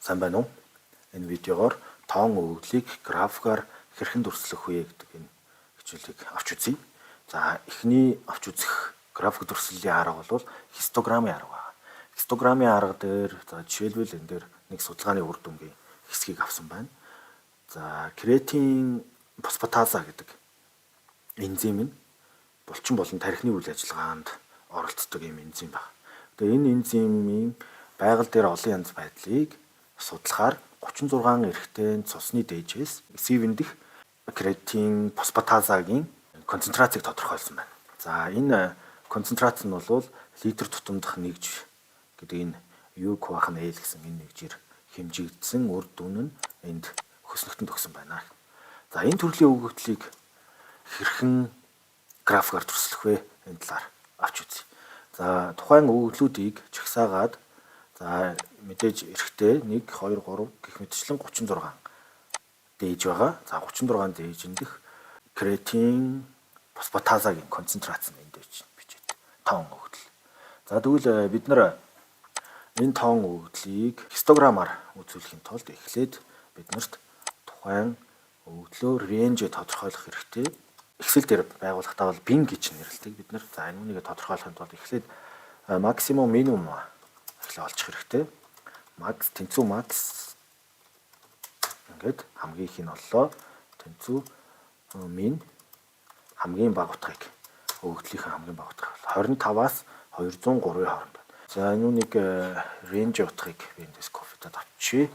Сайн байна уу? Энэ видеогоор тоон өгөгдлийг графикаар хэрхэн дүрслэх вэ гэдэг энэ хичээлийг авч үзье. За эхний авч үзэх график дүрслэлийн арга бол хистограммын арга байна. Хистограммын арга дээр за жишээлбэл энэ дээр нэг судалгааны үр дүнгийн хэсгийг авсан байна. За креатин фосфатаза гэдэг энзим нь булчин болон тархины үйл ажиллагаанд оролцдог юм энзим байна. Тэгээ энэ энзимийн байгаль дээр олон янз байдлыг судлахаар 36 эрэгтэй цусны дээжээс C-ийн дэх креатин фосфатазагийн концентрацийг тодорхойлсон байна. За энэ концентрац нь бол литр тутамдах 1 гэдэг энэ U квах нь L гэсэн энэ нэгжээр хэмжигдсэн үр дүн нь энд хөснөгтөнд өгсөн байна. За энэ төрлийн өгөгдлийг хэрхэн графикаар дүрслэх вэ? Энэ талаар авч үзье. За тухайн өгөгдлүүдийг чагсаагаад за мэдээж эрэхтэй 1 2 3 гэх мэтчлэн 36 дээж байгаа. За 36 дээж дэх креатин фосфатазагийн концентрац нь энд бичээд тоон өгөгдөл. За тэгвэл бид нар энэ тоон өгөгдлийг хистограммаар үзүүлэхийн тулд эхлээд биднэрт тухайн өгөгдлөөр ренжээ тодорхойлох хэрэгтэй. Excel дээр байгуулахдаа бол bin гэж нэрлэдэг. Бид нар за үүнийг тодорхойлохын тулд эхлээд максимум минимум эхлээ олчих хэрэгтэй. Max тэнцүү max ингээд хамгийн их нь боллоо. Тэнцүү min хамгийн бага утгыг өгөгдлийнхээ хамгийн бага утга 25-аас 203-ийн хооронд байна. За үүнийг range утгыг би эндээс кофетад авчи.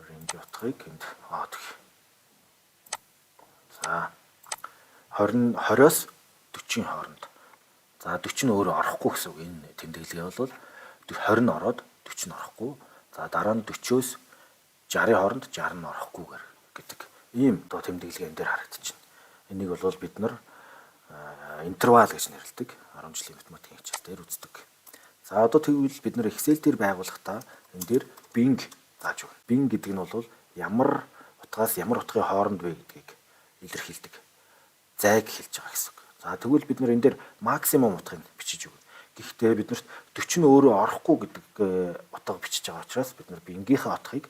Range утгыг энд авах. За 20-оос 40-ийн хооронд. За 40 нь өөрөө орохгүй гэсэн үг. Энэ тэмдэглэгээ бол 20 нь ороод 40 нь орохгүй. За дараа нь 40-оос 60-ийн хооронд 60 нь орохгүйгээр гэдэг ийм одоо тэмдэглэгээ энэ дээр харагдчихна. Энийг бол бид нар интервал гэж нэрлэдэг. 10 жилийн математикийн хичээл дээр үздэг. За одоо тэгвэл бид нар Excel дээр байгуулахдаа энэ дээр bin зааж өгнө. Bin гэдэг нь бол ямар утгаас ямар утгын хооронд вэ гэдгийг илэрхийлдэг. Зайг хэлж байгаа гэсэн үг. За тэгвэл бид нар энэ дээр максимум утгыг бичиж өгнө. Гэхдээ биднэрт 40 нь өөрөө орохгүй гэдэг утга бичиж байгаа учраас бид нар бингийнхээ утгыг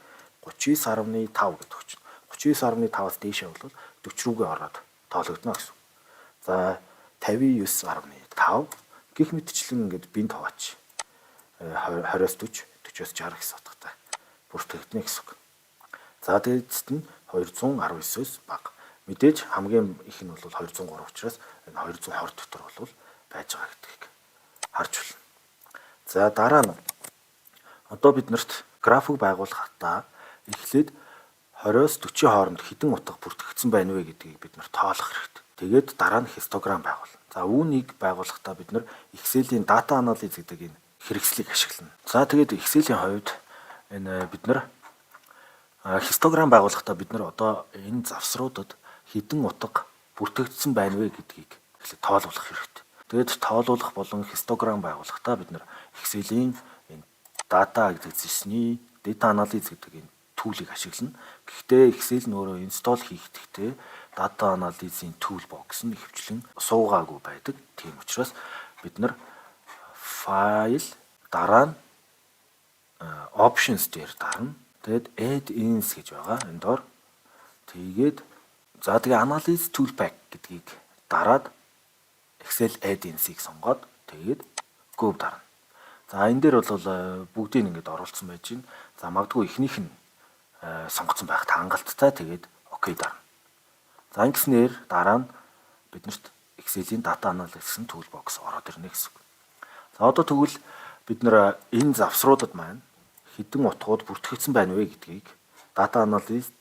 39.5 гэдэг өгч. 39.5-аас дээшээ бол 40 рүүгээ ороод тоологдно гэсэн. За 59.5 гэх мэтчлэн ингээд бинд хуваач. 20-оос 40, 40-оос 60 гэсэн утгатай бүртгэгдэнэ гэсэн үг. За дээдсэд нь 219-өөс бага. Мэдээж хамгийн их нь бол 203 учраас энэ 220 дотор бол байж байгаа гэдгийг харж байна. За дараа нь одоо биднэрт график байгуулахдаа эхлээд 20-оос 40-ийн хооронд хэдэн утга бүртгэгдсэн байна вэ гэдгийг бид нар тоолох хэрэгтэй. Тэгээд дараа нь хистограмм байгуулна. За үүнийг байгуулахдаа бид нар Excel-ийн data analysis гэдэг энэ хэрэгслийг ашиглана. За тэгээд Excel-ийн хувьд энэ бид нар хистограмм байгуулахдаа бид нар одоо энэ завсруудад хэдэн утга бүртгэгдсэн байна вэ гэдгийг эхлээд тоолуулах хэрэгтэй. Тэгээд тоолуулах болон хистограмм байгуулахдаа бид нар Excel-ийн энэ data analysis-ний data analysis гэдэг энэ түүлийг ашиглана. Гэхдээ Excel нь өөрөө install хийхдээ data analysis-ийн toolbox нь ихэвчлэн суугаагүй байдаг. Тийм учраас бид нар file дараа нь options дээр дарна. Тэгээд add-ins гэж байгаа. Энд доор тэгээд за тэгээ analysis toolpack гэдгийг дараад Excel add-ins-ийг сонгоод тэгээд go дарна. За энэ дээр бол бүгдийг ингээд оруулсан байж байна. За магадгүй эхнийх нь сонгоцсон байх хангалттай тэгээд окей дарна. За ингэснээр дараа нь биднэрт Excel-ийн data analysis toolbox ороод ирнэ гэсэн үг. За одоо тэгвэл бид нэр энэ завсруудад маань хэдэн утгууд бүртгэгдсэн байна вэ гэдгийг data analysis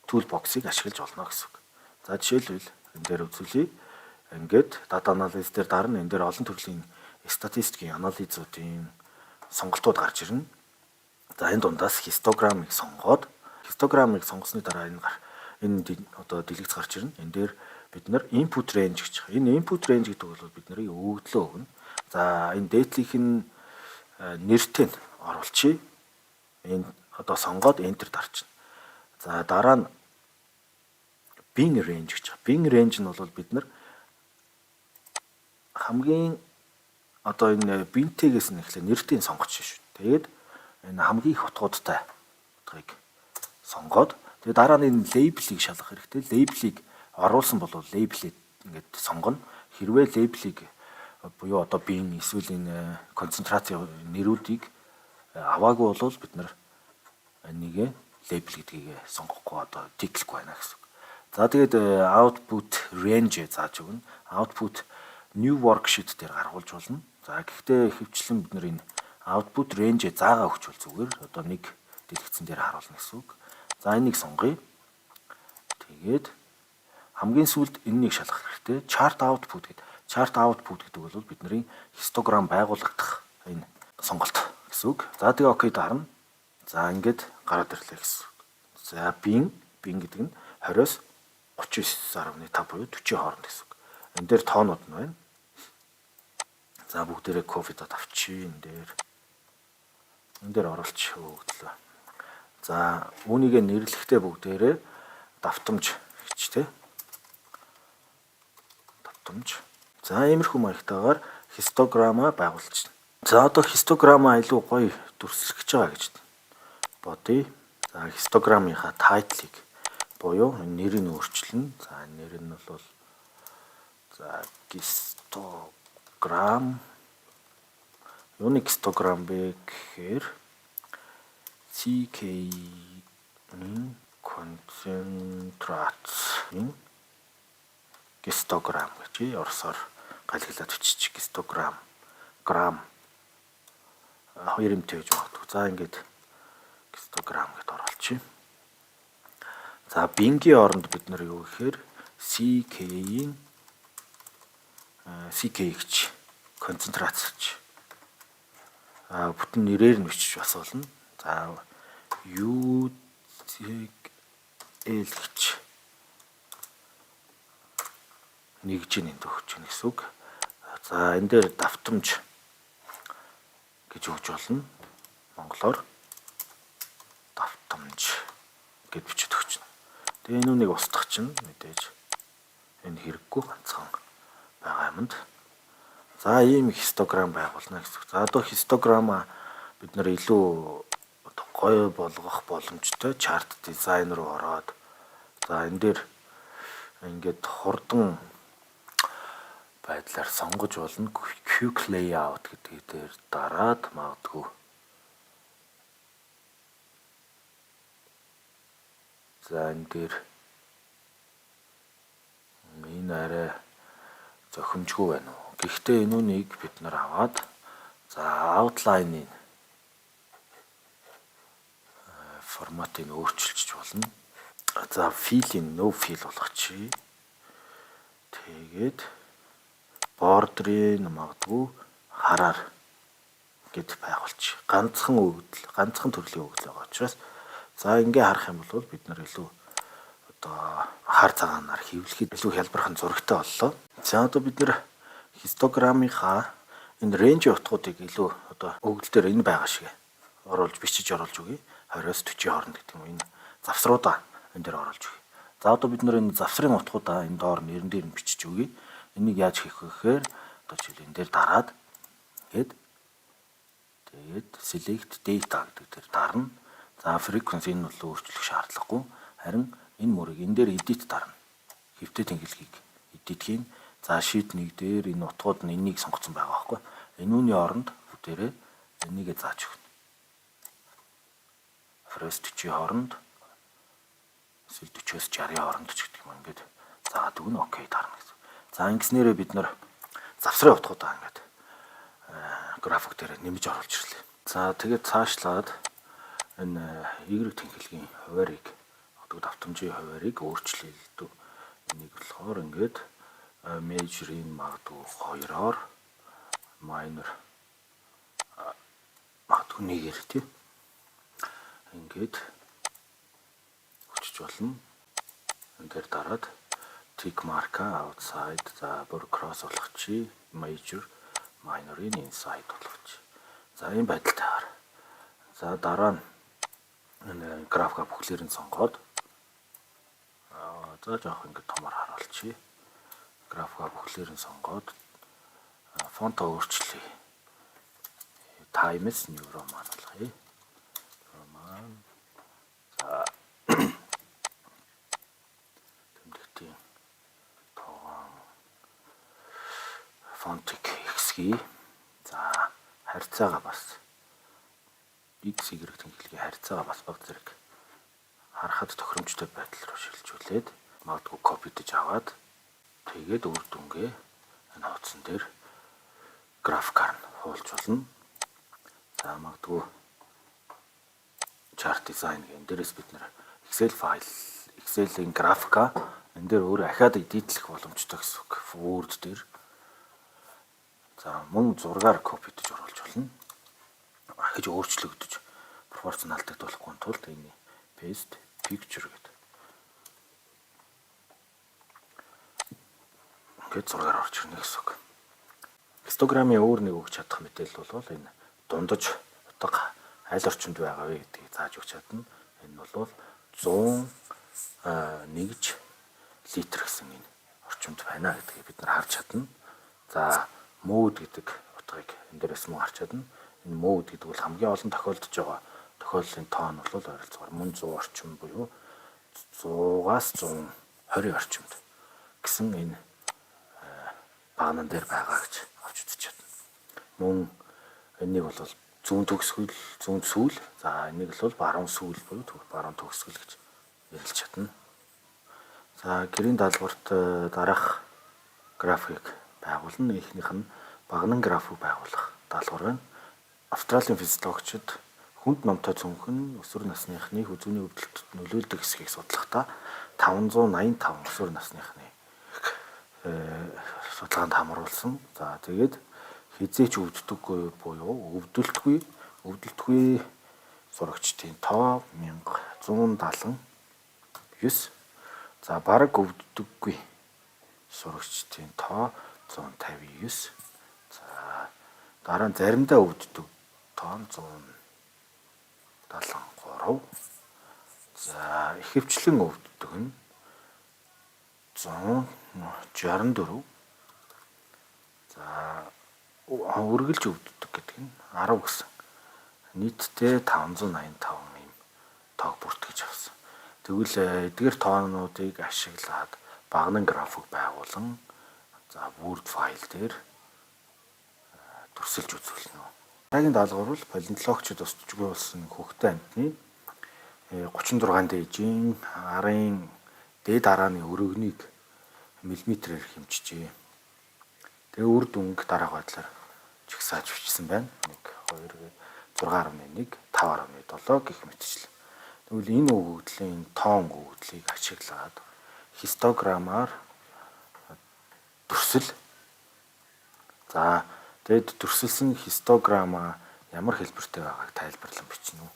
toolbox-ыг ашиглаж олно гэсэн үг. За жишээлбэл энэ дээр үзүүлье. Ингээд data analysis дээр дарна энэ дээр олон төрлийн статистикийн анализуудын сонголтууд гарч ирнэ. За энэ дундаас хистограммыг сонгоод хистограммыг сонгосны дараа энэ одоо дэлгэц гарч ирнэ. Энэ дээр бид нар input range гэж байгаа. Энэ input range гэдэг бол бидний өгөгдлөө өгнө. За энэ data-ийн нэртэй нь оруулчих. Энэ одоо сонгоод enter дарчихна. За дараа нь bin range гэж байгаа. Bin range нь бол бид нар хамгийн одоо энэ бинтэгээс нь эхлээ нэртэй сонгоч шүү. Тэгээд энэ хамгийн их утгуудтай шалгахыг сонгоод тэгээ дараа нь энэ лейблийг шалгах хэрэгтэй. Лейблийг оруулсан бол лейблээ ингээд сонгоно. Хэрвээ лейблийг буюу одоо биеийн эсвэл энэ концентрацийн нэрүүдийг аваагүй бол бид нар энийг лейбл гэдгийг сонгохгүй одоо тиклэхгүй байна гэсэн. За тэгээд output range зааж өгнө. Output new worksheet дээр гаргуулж болно. За гэхдээ хөвчлэн бид нар энэ output range заагаа өгч бол зүгээр одоо нэг дэлгэцэн дээр харуулна гэсэн үг. За энийг сонгоё. Тэгээд хамгийн сүүлд энэнийг шалгах хэрэгтэй. Chart output гэдэг. Chart output гэдэг бол бидний хистограм байгуулагдах энэ сонголт гэсэн үг. За тэгээ окей дарна. За ингээд гараад ирлээ гэсэн. За bin гэдэг нь 20-с 39.5 буюу 40 хооронд гэсэн. Энэ дээр тоонууд нь байна. За бүгдээрээ кофедод авчи энэ дээр оруулчих өгдлөө. За үүнийг нэрлэхдээ бүгдээрээ давтамж хийч тэ. Давтамж. За иймэрхүү маягтайгаар хистограмма байгуулчихна. За одоо хистограмма илүү гоё дүрслэж байгаа гэж бодъё. За хистограммынхаа тайтлыг буюу нэрийг өөрчилнө. За нэр нь бол за гистограм. Юуны гистограм бэ гэхээр CK-ийн концентрацийн гистограм гэж орсоор галглаад өччих гистограм грам хоёр юмтэй гэж боддог. За ингээд гистограм гэдээ оруулчих. За бингийн оронд бид нар юу гэхээр CK-ийн CK-ч концентрацч бүтэн нэрээр нь бичиж бас болно. За UCL-ч нэгж нэнд өгч гэнэ гэсэн үг. За энэ дээр давтамж гэж өгч болно. Монголоор давтамж гэж бичиж өгч байна. Тэгээ энэ үнийг устгах чинь мэдээж энэ хэрэггүй ганцхан байгаа юмд. За ийм хистограм байгуулна гэсэн. За одоо хистограмма бид нар илүү гоё болгох боломжтой чарт дизайн руу ороод за энэ дээр ингээд хурдан байдлаар сонгож болно. Quick layout гэдэг дээр дараад магадгүй. За энэ дээр энэ арай зохимжгүй байна уу? Гэхдээ энэ үнийг бид нар аваад за outline-ийн форматыг өөрчилж болно. За fill-ийн no fill болгочихъя. Тэгээд border-ийн магадгүй хараар гэд байгуулчих. Ганцхан төрлийн өгдөл байгаа учраас за ингээ харах юм бол бид нар илүү одоо хар цагаанаар хэвлэхэд илүү хялбархан зурагтай боллоо. За одоо бид нар хистограммынхаа энэ рейнж утгуудыг илүү одоо өгдөл дээр энэ байгаа шиг бичиж оруулж өгье. 20-с 40 хооронд гэдэг юм. Энэ завсруудаа энэ дээр оруулж өгье. За одоо бид нар энэ завсрын утгуудаа энэ доор нэрэн дээр нь бичиж өгье. Энийг яаж хийх вэ гэхээр одоо жишээл энэ дээр дараад тэгээд select data гэдэг дээр дарна. За frequency энэ бол өөрчлөх шаардлагагүй. Харин энэ мөрийг энэ дээр edit дарна. Хэвтэ тэнхилгийг edit-ийн за sheet 1 дээр энэ утгууд нь энийг сонгоцсон байгаа байхгүй. Энэ үүний оронд бүгдээрээ энийгээ зааж өгнө. 20-с 40 хооронд эсвэл 40-с 60 хооронд ч гэдэг юм ингээд заадаг нь окей дарна гэсэн. За ингэснээрээ бид нар завсрын утгуудаа ингээд график дээр нэмж оруулж ирлээ. За тэгээд цаашлаад энэ Y тэнхилгийн хуваарийг одоо давтамжийн хуваарийг өөрчлөе л дөө. Энийг болохоор ингээд major-ийн магадгүй 2-оор minor магадгүй 1-ээр тийм ингээд хүчиж болно. Энэ дээр дараад tick mark outside за бүр cross болгочихъя. Major minor-ийн inside болгочихъя. За ийм байдалтайгаар. За дараа нь энэ графика бүхлээр нь сонгоод за жоох ингээд томор харуулчихъя. Графика бүхлээр нь сонгоод фонтоо өөрчлөе. Times New Roman болгоё. Roman фонтыг ихсгий. За харьцаагаа бас x y тэнхлэгийн харьцаагаа бас баг зэрэг харахад тохиромжтой байдал руу шилжүүлээд магадгүй копидж аваад тэгээд үр дүнгээ энэ хуудсан дээр графикаар нь хуулж болно. За магадгүй chart design гэн дээрээс бид нэр Excel файл, Excel-ийн графика энэ дээр өөр ахаад эдитлэх боломжтой гэсэн үг. Word дээр. За мөн зургаар копидж оруулж болно. Ахиж өөрчлөгдөж пропорц нь алдагдуулахгүй тулд энэ paste picture гэдэг. Ингээд зургаар орж ирнэ гэсэн үг. Хистограммын өөр нэг өгч чадах мэдээлэл бол энэ дундаж утга аль орчинд байгаа вэ гэдгийг зааж өгч чадна. Энэ бол 101 литр гэсэн энэ орчимд байна гэдгийг бид нар харж чадна. За mode гэдэг утгыг энэ дээрээс мөн харж чадна. Энэ mode гэдэг бол хамгийн олон тохиолдож байгаа тохиолдлын тоон бол ойролцоогоор мөн 100 орчим буюу 100-аас 120 орчимд гэсэн энэ багнан дээр байгаа гэж авч үзэж чадна. Мөн энийг бол зүүн төгсгөл, зүүн сүүл, за энийг бол баруун сүүл буюу баруун төгсгөл гэж ярилж чадна. За гэрийн даалгаварт дараах график байгуулна. Эхнийх нь багнан график байгуулах даалгавар байна. Австралийн физиологчид хүнд номтой цөмхөн өсвөр насныхны хүзүүний өвдөлтөд нөлөөлдөг хэсгийг судлахдаа 585 өсвөр насныхны судалгаанд хамруулсан. За тэгээд хизээч өвддөггүй буюу өвдөлтгүй сурагчдын тоо 1179. За бараг өвддөггүй сурагчдын тоо 159. За дараа нь заримдаа өвддөг тоо 173. За ихэвчлэн өвддөг нь 164. За үргэлж өвддөг гэдэг нь 10 гэсэн. Нийтдээ 585 юм тоог бүртгэж авсан. Тэгвэл эдгээр тоонуудыг ашиглаад багнан график байгуулан за Word файл дээр төрсөлж үзүүлнэ. Дараагийн даалгавар бол палеонтологчид устжгүй болсон хөхтөн амьтны 36 дээжийн арын дээд арааны өргөнийг миллиметрээр хэмжижээ. Тэгээ үр дүнг дараах байдлаар чагсааж бичсэн байна. 1 2 6.1 5.7 гэх мэтчлэн. Тэгвэл энэ өгөгдлийн тоон өгөгдлийг ашиглаад хистограммаар төрсөл. За тэгэд төрсөлсөн хистограмма ямар хэлбэртэй байгааг тайлбарлан бичнэ үү.